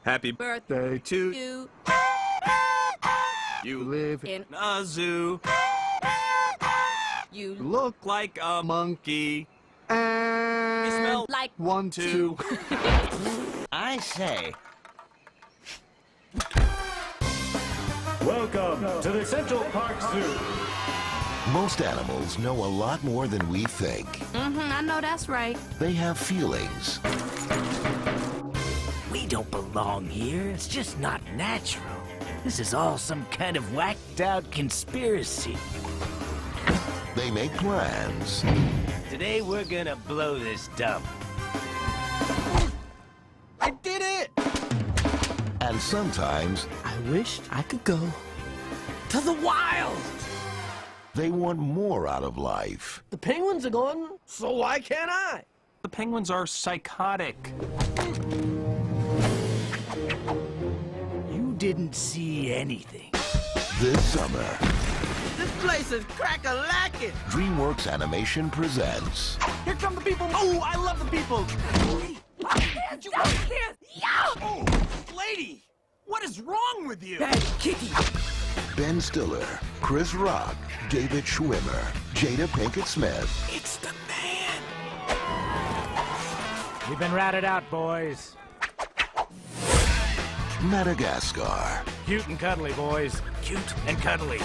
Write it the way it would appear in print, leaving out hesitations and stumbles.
Happy birthday to You you. Live in in a zoo. you Look like a monkey. And You smell like 1, 2. I say. Welcome to the Central Park Zoo. Most animals know a lot more than we think. I know that's right. They have feelings. We don't belong here. It's just not natural. This is all some kind of whacked-out conspiracy. They make plans. Today we're gonna blow this dump. I did it! And sometimes I wished I could go to the wild. they want more out of life. The penguins are going, so why can't I? The penguins are psychotic. You didn't see anything. This summer, This place is crack-a-lackin'. DreamWorks Animation presents Here come the people! Oh, I love the people! Oh, lady! What is wrong with you? Hey, Kitty! Ben Stiller, Chris Rock, David Schwimmer, Jada Pinkett Smith, It's the man! You've been ratted out, boys. Madagascar, Cute and cuddly, boys. Cute and cuddly.